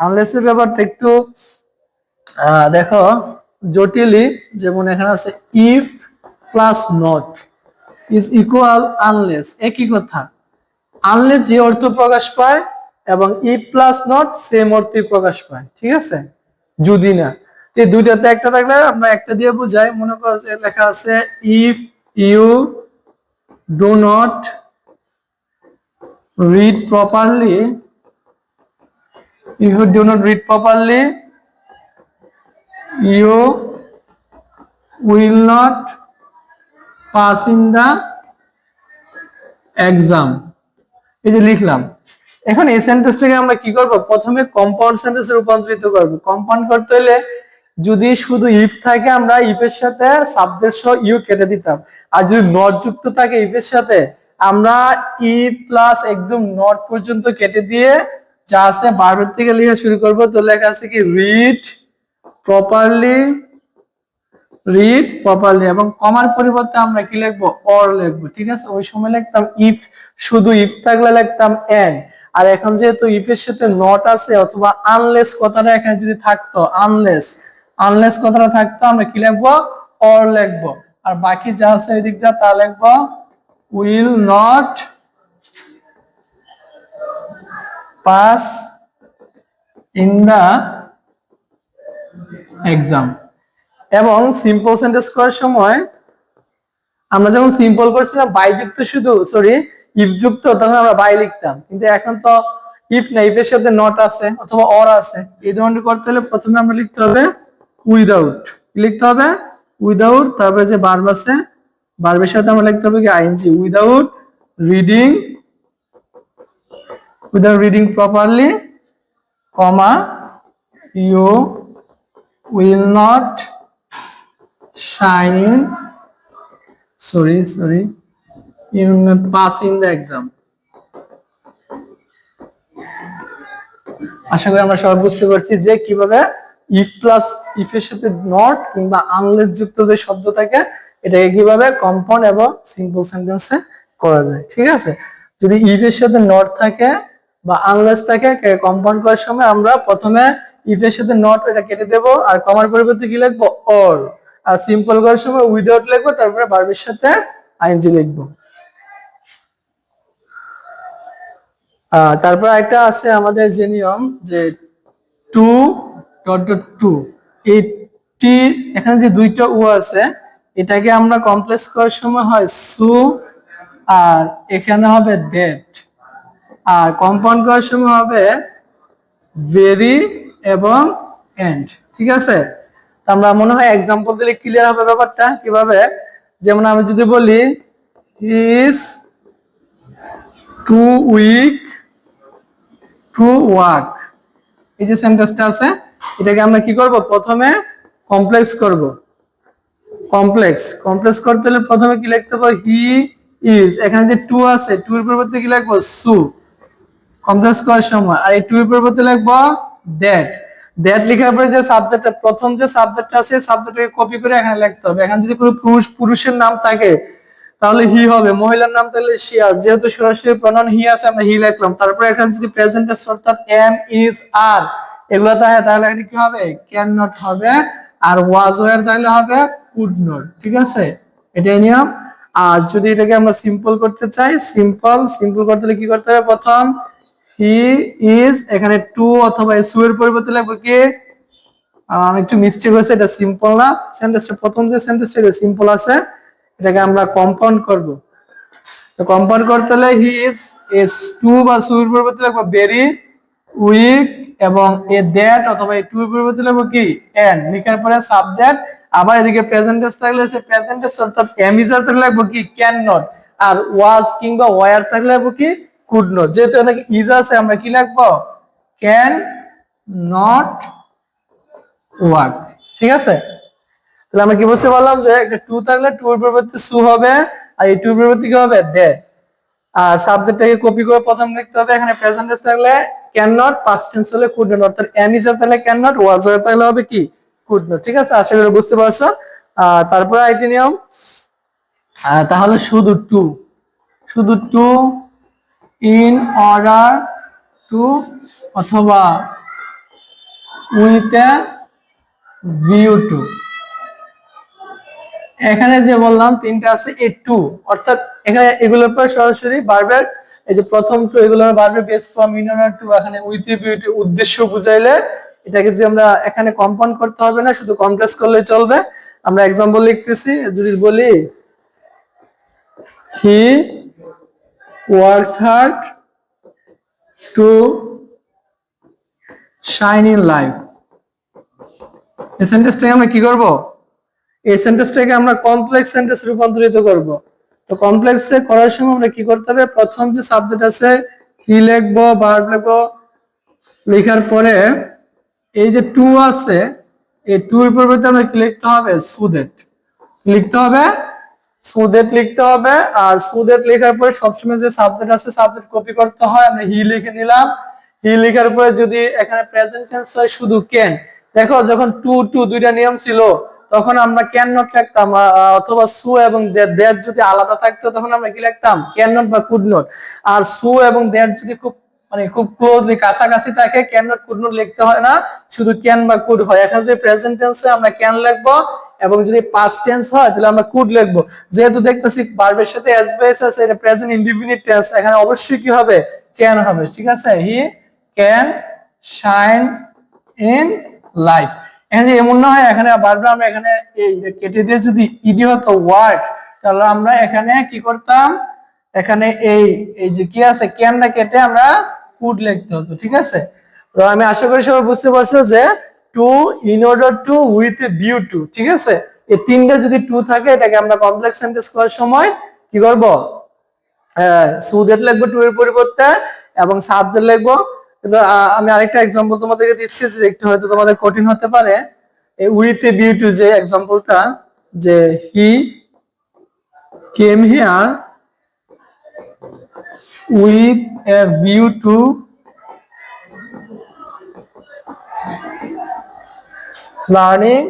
আনলেস এর ব্যবহারটা একটু দেখো জটিলই, যেমন এখানে আছে if plus not is equal unless, একই কথা। আনলেস যে অর্থ প্রকাশ পায় এবং ইফ প্লাস নট সেম অর্থই প্রকাশ পায়। ঠিক আছে। যদি না, এই দুইটাতে একটা থাকলে আমরা একটা দিয়ে বুঝাই। মনে করো যে লেখা আছে if you do not read properly, if you do not read properly you will not pass in the exam। এই যে লিখলাম, এখন এই সেন্টেন্সটাকে আমরা কি করব, প্রথমে কম্পাউন্ড সেন্টেন্সে রূপান্তরিত করব। কম্পাউন্ড করতে হলে যদি শুধু ইফ থাকে আমরা ইফের সাথে সাবজেক্ট সহ ইউ কেটে দিতাম, আর যদি নট যুক্ত থাকে ইফের সাথে আমরা ই প্লাস একদম নট পর্যন্ত কেটে দিয়ে যা আছে ভার্বের থেকে লেখা শুরু করব। তো লেখা আছে কি, রিড প্রপারলি রিড প্রপারলি, এবং কমার পরিবর্তে আমরা কি লিখবো, অর লিখবো। ঠিক আছে, ওই সময় লিখতাম ইফ, শুধু ইফ থাকলে লিখতাম এন্ড। আর এখন যেহেতু ইফ এর সাথে নট আছে অথবা আনলেস কথাটা এখানে যদি থাকতো, আনলেস, আনলেস কথাটা থাকতো, আমরা কি লিখবো, অর লিখবো। আর বাকি যা আছে এই দিকটা তা লিখবো will not pass in the exam. এবং সিম্পল সেন্টেন্স করার সময় আমরা যখন সিম্পল করছিলাম বাই যুক্ত, শুধু সরি ইফ যুক্ত, তখন আমরা বাই লিখতাম। কিন্তু এখন তো ইফ না, ইফ এর সাথে নট আছে অথবা অর আছে, এই ধরনের করতে হলে প্রথমে আমরা লিখতে হবে উইদাউট, লিখতে হবে উইদাউট, তারপরে যে ভার্ব আছে ভার্বের সাথে আমরা লিখতে হবে কি ING, without reading, without reading properly, comma you will not shine, sorry you will not pass in the exam। আশা করি আমরা সবাই বুঝতে পারছি যে কিভাবে ইফ প্লাস ইফ এর সাথে নট কিংবা আনলেস যুক্ত যে শব্দ থাকে এটাকে কিভাবে কম্পাউন্ড এবং সিম্পল সেন্টেন্সে করা যায়। ঠিক আছে, যদি ইফ এর সাথে নট থাকে বা আনলেস থাকে, কম্পাউন্ড করার সময় আমরা প্রথমে ইফ এর সাথে নট এটা কেটে দেব, আর কমার পরিবর্তে কি লিখবো, অর। আর সিম্পল করার সময় উইদাউট লিখবো, তারপরে ভার্বের সাথে আইএনজি লিখবো। তারপর একটা আছে আমাদের যে নিয়ম, যে টু ডট ডট টু, এই টি এখানে যে দুইটা ও আছে এটাকে আমরা কমপ্লেক্স করার সময় হয় সু, আর এখানে হবে দ্যাট, আর কম্পাউন্ড করার সময় হবে ভেরি এবং এন্ড। ঠিক আছে, আমরা মনে হয় এক্সাম্পল দিলে ক্লিয়ার হবে ব্যাপারটা কিভাবে। যেমন আমি যদি বলি he is too weak to walk, এই যে সেন্টেন্সটা আছে এটাকে আমরা কি করব, প্রথমে কমপ্লেক্স করব। কমপ্লেক্স করতে হলে প্রথমে কি লিখতে হবে, হি ইজ, এখানে যে টু আছে টু এর পরিবর্তে কি লিখবো, সু, কমপ্লেক্স করার সময়। আর এই টু এর পরিবর্তে লিখবো দ্যাট। দ্যাট লেখার পরে যে সাবজেক্টটা, প্রথম যে সাবজেক্টটা আছে সাবজেক্টটাকে কপি করে এখানে লিখতে হবে। এখানে যদি কোনো পুরুষের নাম থাকে তাহলে হি হবে, মহিলার নাম তাহলে সি। আর যেহেতু সরাসরি প্রনাউন হি আছে আমরা হি লিখলাম। তারপরে এখানে যদি প্রেজেন্ট টেন্স অর্থাৎ এম, ইজ, আর এগুলো থাকে তাহলে এখানে কি হবে, ক্যান নট হবে। আর ওয়াজ ওয়্যার তাহলে হবে কুড নট। ঠিক আছে, এটাই নিয়ম। আর যদি এটাকে আমরা সিম্পল করতে চাই, সিম্পল করতে হলে কি করতে হবে, প্রথম হি ইজ, এখানে টু অথবা সু এর পরিবর্তে লিখবো কি, একটু মিস্টেক হয়েছে, এটা সিম্পল না, সেন্টেন্সটা প্রথম যে সেন্টেন্সটা এটা সিম্পল আছে, এটাকে আমরা কম্পাউন্ড করব। তো কম্পাউন্ড করতে হলে হি ইজ টু বা সু এর পরিবর্তে লিখবো ভেরি উইক, এবং এ দ্যাট অথবা এই টু এর পরিবর্তে লিখবো কি এন্ড, লেখার পরে সাবজেক্ট। আবার এদিকে প্রেজেন্ট টেন্স থাকলে সে প্রেজেন্ট টেন্স অর্থাৎ এম ইজ আর থাকলে লিখবো কি ক্যান নট, আর ওয়াজ কিংবা ওয়্যার থাকলে লিখবো কি কুড নট। যেহেতু এখানে ইজ আছে আমরা কি লিখবো, ক্যান নট ওয়াক। ঠিক আছে, তাহলে আমরা কি বুঝতে পারলাম যে একটা টু থাকলে টু এর পরিবর্তে সু হবে, আর এই টু এর পরিবর্তে কি হবে, দ্যাট। আর সাবজেক্টটাকে কপি করে প্রথম লিখতে হবে, এখানে প্রেজেন্ট টেন্স থাকলে ক্যান নট, পাস্ট টেন্স হলে কুড নট, অর্থাৎ এম ইজ থাকলে ক্যান নট, ওয়াজ ওয়্যার থাকলে হবে কি কুড নট। ঠিক আছে, আশা করি বুঝতে পারছো। তারপরে আরেকটি নিয়ম, তাহলে শুধু টু ইন অর্ডার টু অথবা উইথ এ ভিউ টু। এখানে যে বললাম তিনটা আছে এ টু, অর্থাৎ এখানে এগুলোর পর সরাসরি ভার্বের এই যে প্রথম টু এগুলোর ভার্বের বেস ফর্ম ইনঅর্ডার টু, এখানে উইথ এ ভিউ টু উদ্দেশ্য বুঝাইলে এটাকে যে আমরা এখানে কম্পাউন্ড করতে হবে না, শুধু কমপ্লেক্স করলে চলবে। আমরা এক্সাম্পল লিখতেছি, যদি বলি he works hard to shine in life, এই সেন্টেন্সটাকে আমরা কি করব, এই সেন্টেন্সটাকে আমরা কমপ্লেক্স সেন্টেন্সে রূপান্তরিত করব। তো কমপ্লেক্সে করার সময় আমরা কি করতে হবে, প্রথম যে সাবজেক্ট আছে হি লিখবো, ভার্ব লিখবো, লেখার পরে এই যে টু আছে এই টু এর পরিবর্তে আমরা কি লিখতে হবে, সুদেট লিখতে হবে, লিখতে হবে। আর সুদেট লেখার পরে সবসময় যে সাবজেক্ট আছে সাবজেক্ট কপি করতে হয়, আমরা হি লিখে নিলাম। হি লেখার পরে যদি এখানে প্রেজেন্ট টেন্স হয় শুধু ক্যান, দেখো যখন টু টু দুইটা নিয়ম ছিল, তখন আমরা ক্যান নট লিখতাম, অথবা সু এবং দ্যাট যদি আলাদা থাকতো তখন আমরা কি লিখতাম, ক্যান নট বা কুড নট। আর সু এবং দ্যাট যদি খুব ক্লোজলি কাছাকাছি থাকে, ক্যান নট কুড নট লিখতে হয় না, শুধু ক্যান বা কুড হয়। এখন যদি প্রেজেন্ট টেন্সে আমরা ক্যান লিখবো, এবং যদি পাস্ট টেন্স হয় তাহলে আমরা কুড লিখবো। যেহেতু দেখতেছি ভার্বের সাথে এস বেস আছে, এটা প্রেজেন্ট ইনডিফিনিট টেন্স, এখানে অবশ্যই কি হবে, ক্যান হবে। ঠিক আছে, he can shine in life. এখানে এমন না হয় এখানে বারবার আমরা এখানে এই কেটে দিয়ে যদি ইডি হতো ওয়ার্ড, তাহলে আমরা এখানে কি করতাম, এখানে এই এই যে কি আছে ক্যানটা কেটে আমরা কুড লিখতে হতো। ঠিক আছে, তো আমি আশা করি সবাই বুঝতে পারছো যে to, in order to, with a view to. ঠিক আছে, এই তিনটা যদি টু থাকে এটাকে আমরা কমপ্লেক্স সেন্টেন্স করার সময় কি করব, সুদেট লিখবো টু এর পরিবর্তে, এবং সাবজেক্ট লিখবো। কিন্তু আমি আরেকটা এক্সাম্পল তোমাদেরকে দিচ্ছি, যে একটু হয়তো তোমাদের কঠিন হতে পারে। এই উইথ এ ভিউ টু যে এক্সাম্পলটা, যে he came here with a view to learning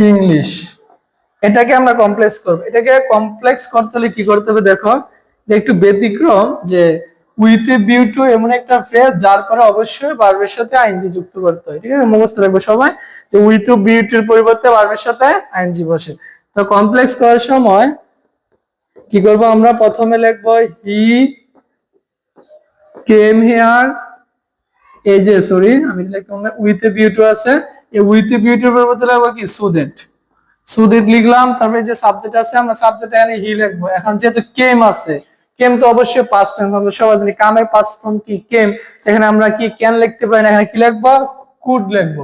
English। এটাকে আমরা কমপ্লেক্স করব। এটাকে কমপ্লেক্স করতে হলে কি করতে হবে দেখো, একটু ব্যতিক্রম, যে উইথ এ ভিউ টু এমন একটা ফ্রেজ যার পরে অবশ্যই ভার্বের সাথে আইএনজি যুক্ত করতে হয়। ঠিক আছে, মুখস্থ রাখবো সবাই, যে উইথ টু ভিউ টুর পরিবর্তে ভার্বের সাথে আইএনজি বসে। তো কমপ্লেক্স করার সময় কি করব, আমরা প্রথমে লিখবো হি কেম হিয়ার, এই যে সরি আমি লিখলাম উইথ এ ভিউ টু আছে, এই উইথ এ ভিউ টুর পরিবর্তে লিখবো কি সুদেট। সুদেট লিখলাম, তারপরে যে সাবজেক্ট আছে আমরা সাবজেক্ট এখানে হি লিখবো। এখন যেহেতু কেম আছে, কেম তো অবশ্যই পাস্ট টেন্স, আমরা সবাই জানি কামের পাস্ট ফর্ম কি কেম, এখানে আমরা কি ক্যান লিখতে পারি না, এখানে কি লিখবো, কুড লিখবো।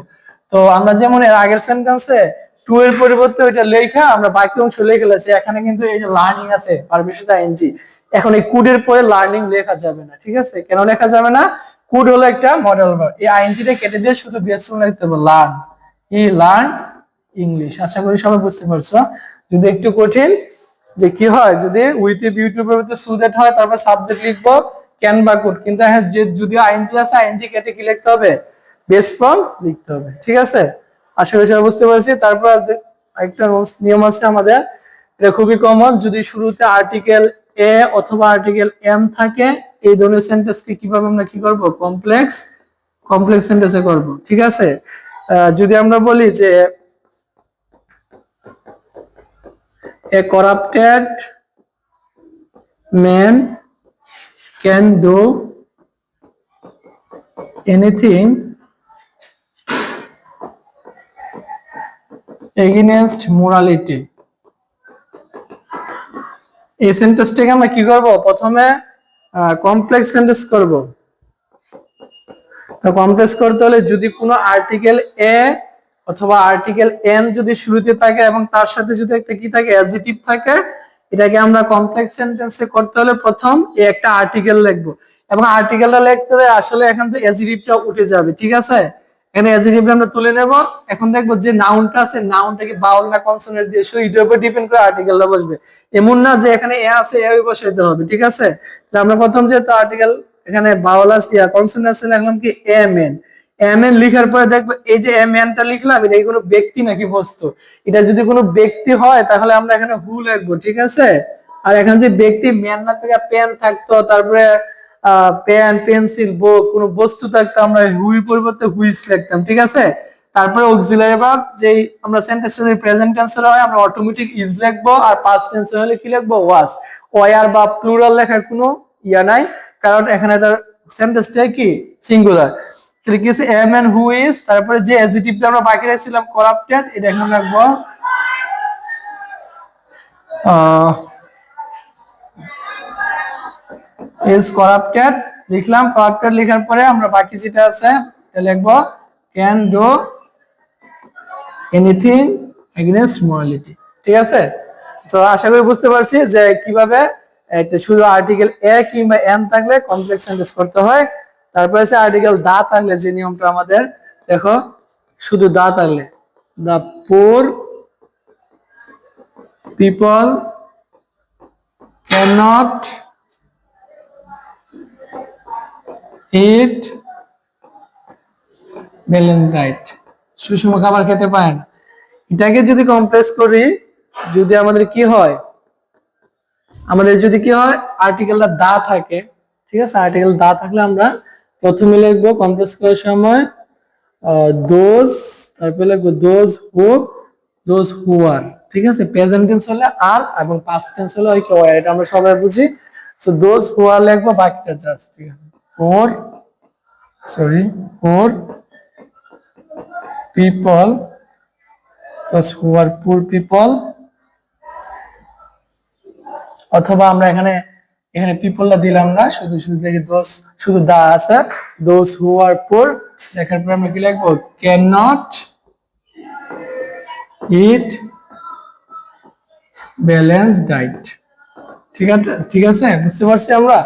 তো আমরা যেমন এর আগের সেন্টেন্সে টু এর পরিবর্তে ওইটা লেখা আমরা বাকি অংশ লিখে ফেলেছি, এখানে কিন্তু এই যে লার্নিং আছে ভার্বের সাথে আইএনজি, এখন এই কুডের পরে লার্নিং লেখা যাবে না। ঠিক আছে, কেন লেখা যাবে না, কুড হলো একটা মডেল ভার্ব, এই আইএনজিটা কেটে দিয়ে শুধু বেস ফর্ম লিখতে হবে লার্ন, হি লার্ন ইংলিশ। আশা করি সবাই বুঝতে পারছো। যদি একটু কঠিন, যে কি হয় যদি উইথ এ ভিউ টু পরিবর্তে সো দ্যাট হয়, তারপর সাবজেক্ট লিখবো ক্যান বা কুড, কিন্তু হ্যাঁ যে যদি আইএনজি আছে আইএনজি কেটে কি লিখতে হবে, বেস ফর্ম লিখতে হবে। ঠিক আছে, আশা করি সবাই বুঝতে পারছি। তারপর একটা নিয়ম আছে আমাদের, এটা খুবই কমন, যদি শুরুতে আর্টিকেল এ অথবা আর্টিকেল এম থাকে, এই ধরনের সেন্টেন্সকে কিভাবে আমরা কি করব, কমপ্লেক্স সেন্টেন্সে করব। ঠিক আছে, যদি আমরা বলি যে a corrupted man can do anything against morality, এই সেন্টেন্সটাকে আমরা কি করব, প্রথমে কমপ্লেক্স সেন্টেন্স করব। তো কমপ্লেক্স করতে হলে যদি কোনো আর্টিকেল এ অথবা আর্টিকেল এন যদি শুরুতে থাকে এবং তার সাথে যদি একটা কি থাকে, অ্যাডজেক্টিভ থাকে, এটাকে আমরা কমপ্লেক্স সেন্টেন্সে করতে হলে প্রথম এই একটা আর্টিকেল লিখবো, এবং আর্টিকেলটা লিখতে হলে আসলে এখন তো অ্যাডজেক্টিভটা উঠে যাবে। ঠিক আছে, এখানে অ্যাডজেক্টিভটা আমরা তুলে নেব। এখন দেখবো যে নাউনটা আছে, নাউনটাকে বাউল না কনসোনেন্ট দিয়ে, সো এটার উপর ডিপেন্ড করে আর্টিকেলটা বসবে। এমন না যে এখানে এ আছে এ বসাইতে হবে। ঠিক আছে, তাহলে আমরা প্রথম যেহেতু আর্টিকেল এখানে বাউল আছে কনসোনেন্ট আছে, লিখলাম কি এম এন। এম এন লিখার পরে দেখবো এই যে এম এনটা লিখলাম, এটা কি কোনো ব্যক্তি নাকি বস্তু, এটা যদি কোনো ব্যক্তি হয় তাহলে আমরা এখানে হু লিখবো। ঠিক আছে, আর এখানে যে ব্যক্তি ম্যান না থেকে পেন থাকতো, তারপরে পেন পেন্সিল কোনো বস্তু থাকতো, আমরা হুই পরিবর্তে হুইস লিখতাম। ঠিক আছে, তারপরে অক্সিলারি ভার্ব, যেই আমরা সেন্টেন্সের প্রেজেন্ট টেন্সের হয় আমরা অটোমেটিক ইজ লিখবো, আর পাস্ট টেন্সের হলে কি লিখবো, ওয়াজ। ওয়ার বা প্লুরাল লেখার কোনো ইয়া নাই, কারণ এখানে তার সেন্টেন্সটা কি সিঙ্গুলার। তাহলে কি আছে, এম এন্ড হু ইজ, তারপরে যে অ্যাডজেক্টিভটা আমরা বাকি রাখছিলাম করাপ্টেড, এটা এখানে রাখবো ইজ করাপ্টেড লিখলাম। করাপ্টেড লেখার পরে আমরা বাকি যেটা আছে এটা লিখবো can do anything against morality. ঠিক আছে, তো আশা করি বুঝতে পারছি যে কিভাবে একটা শুধু আর্টিকেল এ কিংবা এন থাকলে কমপ্লেক্স সেন্টেন্স করতে হয়। তারপরে আছে আর্টিকেল দা থাকলে যে নিয়মটা আমাদের, দেখো শুধু দা থাকলে, দা পুর পিপল cannot eat Valentine। সুষম খাবার খেতে পারে না। এটাকে যদি কমপ্লেক্স করি, যদি আমাদের কি হয়, আর্টিকেলটা দা থাকে, ঠিক আছে, আর্টিকেল দা থাকলে আমরা প্রথমে লিখবো কমপ্লেক্স করার সময় দোজ, তারপরে লিখবো দোজ হু আর, ঠিক আছে। প্রেজেন্ট টেন্স হলে আর এবং পাস্ট টেন্স হলে হয় কি ওয়ার, এটা আমরা সবাই বুঝি। সো দোজ হু আর লিখবো, বাকিটা জাস্ট, ঠিক আছে, ফর পিপল, দোজ হু আর পুর পিপল, অথবা আমরা এখানে পিপলটা দিলাম না, শুধু শুধু দেখি দোজ, শুধু দা আছে, দোজ হু আর পুর, দেখার পর আমরা কি লিখবো, ক্যান নট ইট ব্যালেন্স ডাইট, ঠিক আছে, বুঝতে পারছি আমরা।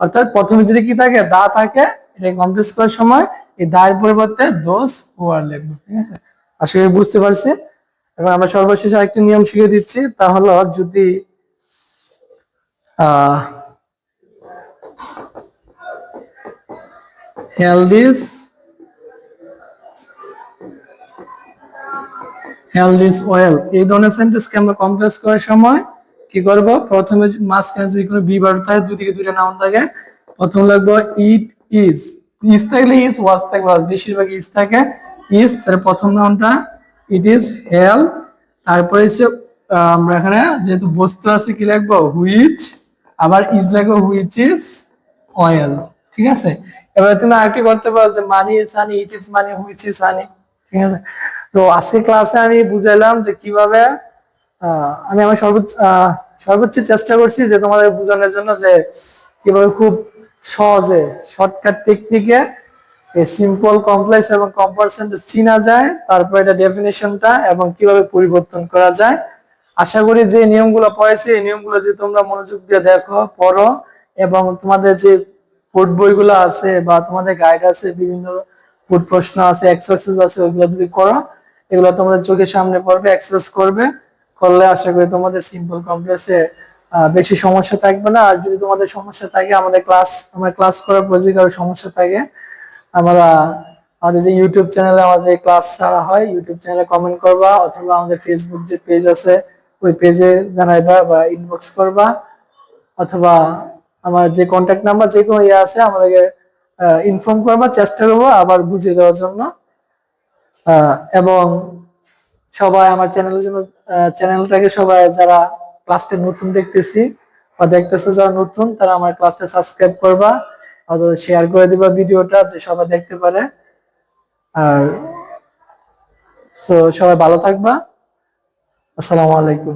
অর্থাৎ প্রথমে যদি কি থাকে, দা থাকে, এটা কমপ্লিট করার সময় এই দায়ের পরিবর্তে দোজ হু আর লিখবো, ঠিক আছে। আশা করি বুঝতে পারছি। এবং আমরা সর্বশেষ আরেকটি নিয়ম শিখিয়ে দিচ্ছি, তা হলো যদি health is well, এই ধরনের সেন্টেন্সকে আমরা কমপ্লেক্স করার সময় কি করব, প্রথমে মাঝখানে যদি কোনো বি ভার্ব থাকে, দুই দিকে দুইটা নাউন থাকে, প্রথম লিখবো ইট ইজ থাকলে ইজ, ওয়াজ থাকলে ওয়াজ, বেশিরভাগ ইজ থাকে, ইজ, তার প্রথম নাউনটা ইট ইজ হেলথ, তারপরে হচ্ছে আমরা এখানে যেহেতু বস্তু আছে কি লিখবো, হুইচ, আবার ইজ লিখবো হুইচ ইজ অয়েল, ঠিক আছে। এবার তুমি আরেকটি করতে পারো যে money is honey, it is money, which is honey, ঠিক আছে। তো আজকে ক্লাসে আমি বুঝাইলাম যে কিভাবে আমি আমার সর্বোচ্চ চেষ্টা করছি যে তোমাদের বোঝানোর জন্য যে কিভাবে খুব সহজে শর্টকাট টেকনিকে সিম্পল, কমপ্লেক্স এবং কম্পাউন্ড সেন্টেন্স চিনা যায়, তারপর এটা ডেফিনেশনটা এবং কিভাবে পরিবর্তন করা যায়। আশা করি যে নিয়মগুলো পড়াইছি এই নিয়মগুলো যদি তোমরা মনোযোগ দিয়ে দেখো, পড়ো, এবং তোমাদের যে পোর্ট বইগুলো আছে বা তোমাদের গাইড আছে, বিভিন্ন পোর্ট প্রশ্ন আছে, এক্সারসাইজ আছে, ওইগুলো যদি করো, এগুলো তোমাদের চোখের সামনে পড়বে, এক্সারসাইজ করলে আশা করি তোমাদের সিম্পল কমপ্লেক্সে বেশি সমস্যা থাকবে না। আর যদি তোমাদের সমস্যা থাকে, আমার ক্লাস করার পর যদি কারো সমস্যা থাকে, আমাদের যে ইউটিউব চ্যানেলে আমাদের ক্লাস ছাড়া হয়, ইউটিউব চ্যানেলে কমেন্ট করবা, অথবা আমাদের ফেসবুক যে পেজ আছে ওই পেজে জানাইবা বা ইনবক্স করবা, অথবা আমার যে কন্ট্যাক্ট নাম্বার যে কোনো ইয়ে আছে আমাদেরকে ইনফর্ম করবা, চেষ্টা করবো আবার বুঝিয়ে দেওয়ার জন্য। এবং সবাই আমার চ্যানেলটাকে সবাই যারা ক্লাসটা নতুন দেখতেছি বা দেখতেছে, যারা নতুন, তারা আমার ক্লাসটা সাবস্ক্রাইব করবা, অথবা শেয়ার করে দিবা ভিডিওটা, যে সবাই দেখতে পারে। আর সবাই ভালো থাকবা। আসসালামু আলাইকুম।